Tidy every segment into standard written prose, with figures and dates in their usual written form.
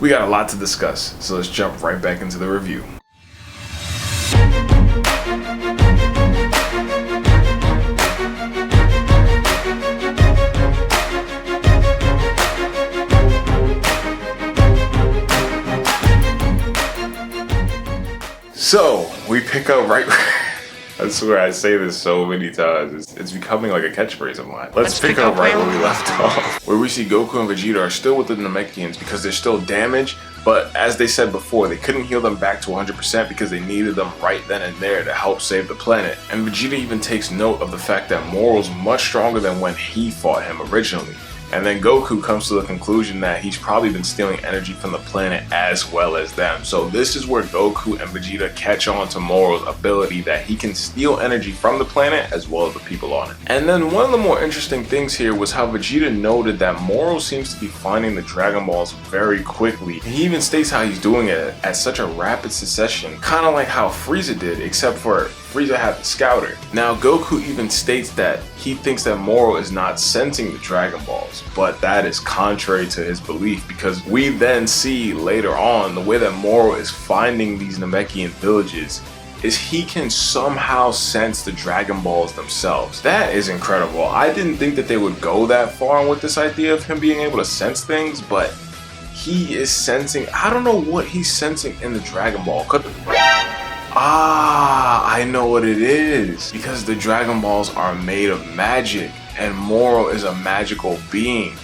We got a lot to discuss, so let's jump right back into the review. So, we pick up right... I swear I say this so many times, it's becoming like a catchphrase of mine. Let's pick up right where we left off. Where we see Goku and Vegeta are still with the Namekians because they're still damaged, but as they said before, they couldn't heal them back to 100% because they needed them right then and there to help save the planet. And Vegeta even takes note of the fact that Moro's much stronger than when he fought him originally. And then Goku comes to the conclusion that he's probably been stealing energy from the planet as well as them. So this is where Goku and Vegeta catch on to Moro's ability that he can steal energy from the planet as well as the people on it. And then one of the more interesting things here was how Vegeta noted that Moro seems to be finding the Dragon Balls very quickly. He even states how he's doing it at such a rapid succession, kind of like how Frieza did, except for Frieza had the Scouter. Now Goku even states that he thinks that Moro is not sensing the Dragon Balls, but that is contrary to his belief because we then see later on the way that Moro is finding these Namekian villages is he can somehow sense the Dragon Balls themselves. That is incredible. I didn't think that they would go that far with this idea of him being able to sense things, but he is sensing, I don't know what he's sensing in the Dragon Ball. I know what it is. Because the Dragon Balls are made of magic and Moro is a magical being.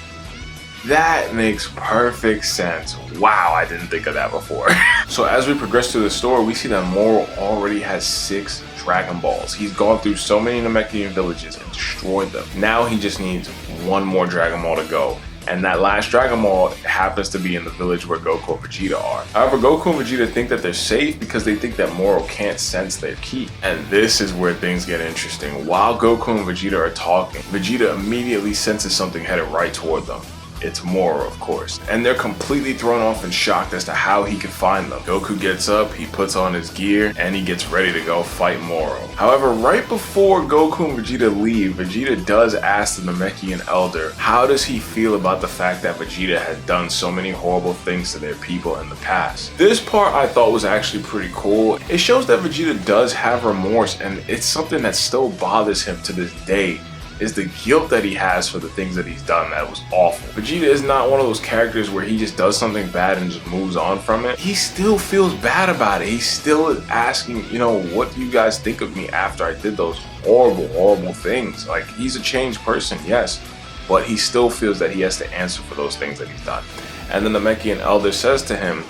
That makes perfect sense. Wow, I didn't think of that before. So as we progress through the story, we see that Moro already has 6 Dragon Balls. He's gone through so many Namekian villages and destroyed them. Now he just needs one more Dragon Ball to go. And that last Dragon Ball happens to be in the village where Goku and Vegeta are. However, Goku and Vegeta think that they're safe because they think that Moro can't sense their ki. And this is where things get interesting. While Goku and Vegeta are talking, Vegeta immediately senses something headed right toward them. It's Moro, of course. And they're completely thrown off and shocked as to how he can find them. Goku gets up, he puts on his gear, and he gets ready to go fight Moro. However, right before Goku and Vegeta leave, Vegeta does ask the Namekian Elder, how does he feel about the fact that Vegeta had done so many horrible things to their people in the past? This part I thought was actually pretty cool. It shows that Vegeta does have remorse, and it's something that still bothers him to this day. Is the guilt that he has for the things that he's done that was awful. Vegeta is not one of those characters where he just does something bad and just moves on from it. He still feels bad about it. He still is asking, you know, what do you guys think of me after I did those horrible, horrible things? Like, he's a changed person, yes, but he still feels that he has to answer for those things that he's done. And then the Namekian Elder says to him,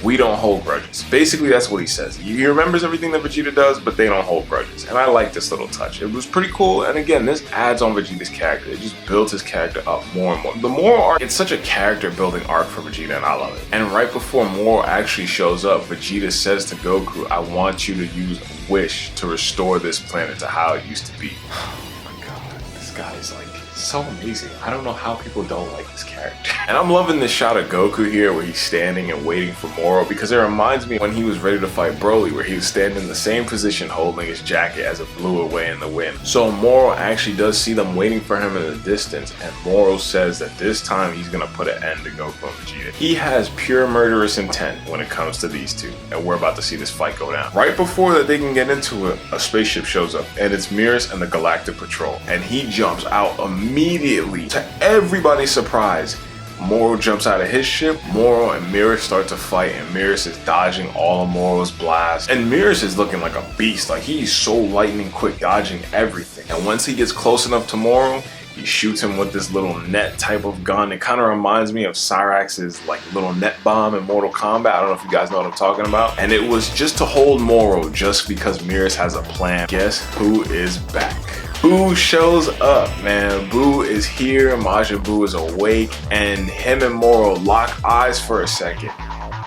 we don't hold grudges. Basically, that's what he says. He remembers everything that Vegeta does, but they don't hold grudges. And I like this little touch. It was pretty cool. And again, this adds on Vegeta's character. It just builds his character up more and more. The Moro arc, it's such a character building arc for Vegeta, and I love it. And right before Moro actually shows up, Vegeta says to Goku, I want you to use a wish to restore this planet to how it used to be. Oh my god, this guy is like so amazing. I don't know how people don't like this character. And I'm loving this shot of Goku here where he's standing and waiting for Moro because it reminds me when he was ready to fight Broly where he was standing in the same position holding his jacket as it blew away in the wind. So Moro actually does see them waiting for him in the distance, and Moro says that this time he's gonna put an end to Goku and Vegeta. He has pure murderous intent when it comes to these two, and we're about to see this fight go down. Right before that they can get into it, a spaceship shows up, and it's Merus and the Galactic Patrol, and he jumps out immediately. To everybody's surprise, Moro jumps out of his ship, Moro and Merus start to fight, and Merus is dodging all of Moro's blasts. And Merus is looking like a beast, like he's so lightning quick, dodging everything. And once he gets close enough to Moro, he shoots him with this little net type of gun. It kind of reminds me of Cyrax's like little net bomb in Mortal Kombat. I don't know if you guys know what I'm talking about. And it was just to hold Moro just because Merus has a plan. Guess who is back? Boo shows up, man. Boo is here, Majin Buu is awake, and him and Moro lock eyes for a second.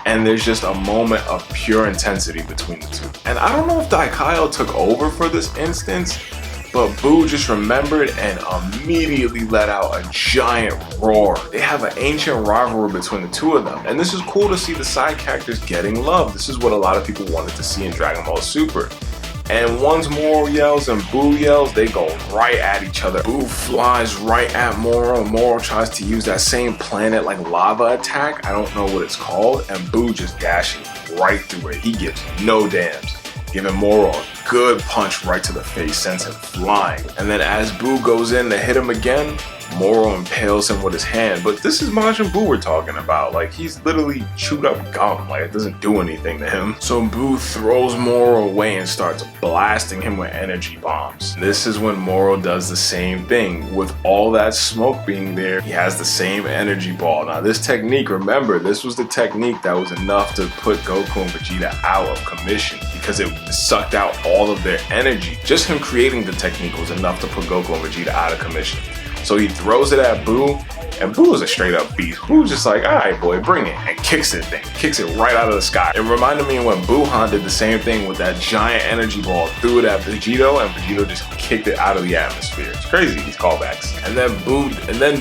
And there's just a moment of pure intensity between the two. And I don't know if Daikaio took over for this instance, but Boo just remembered and immediately let out a giant roar. They have an ancient rivalry between the two of them. And this is cool to see the side characters getting love. This is what a lot of people wanted to see in Dragon Ball Super. And once Moro yells and Boo yells, they go right at each other. Boo flies right at Moro. Moro tries to use that same planet like lava attack. I don't know what it's called. And Boo just dashes right through it. He gives no damns, giving Moro a good punch right to the face, sends him flying. And then as Boo goes in to hit him again, Moro impales him with his hand. But this is Majin Buu we're talking about. Like, he's literally chewed up gum. Like, it doesn't do anything to him. So Buu throws Moro away and starts blasting him with energy bombs. This is when Moro does the same thing. With all that smoke being there, he has the same energy ball. Now, this technique, remember, this was the technique that was enough to put Goku and Vegeta out of commission because it sucked out all of their energy. Just him creating the technique was enough to put Goku and Vegeta out of commission. So he throws it at Buu, and Buu is a straight up beast. Buu's just like, all right, boy, bring it, and kicks it right out of the sky. It reminded me when Buuhan did the same thing with that giant energy ball, threw it at Vegito, and Vegito just kicked it out of the atmosphere. It's crazy, these callbacks. And then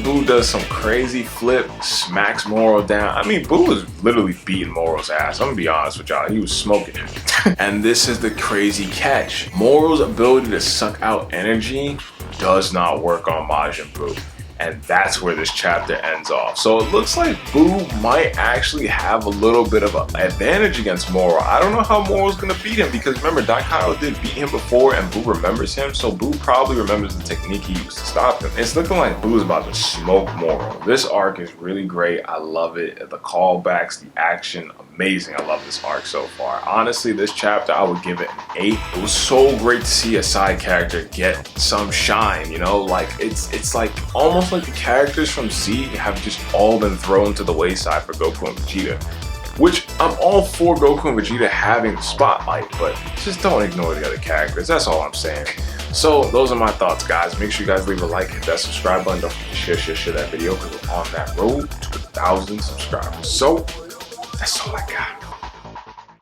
Buu does some crazy flip, smacks Moro down. I mean, Buu was literally beating Moro's ass. I'm gonna be honest with y'all, he was smoking him. And this is the crazy catch. Moro's ability to suck out energy does not work on Majin Buu. And that's where this chapter ends off. So it looks like Buu might actually have a little bit of an advantage against Moro. I don't know how Moro's gonna beat him because remember, Daikato did beat him before and Buu remembers him. So Buu probably remembers the technique he used to stop him. It's looking like Buu is about to smoke Moro. This arc is really great. I love it. The callbacks, the action, amazing. I love this arc so far. Honestly, this chapter, I would give it an 8. It was so great to see a side character get some shine, you know? Like, it's like almost like the characters from Z have just all been thrown to the wayside for Goku and Vegeta. Which, I'm all for Goku and Vegeta having the spotlight, but just don't ignore the other characters. That's all I'm saying. So, those are my thoughts, guys. Make sure you guys leave a like, hit that subscribe button. Don't forget to share that video because we're on that road to 1,000 subscribers. So, that's all I got.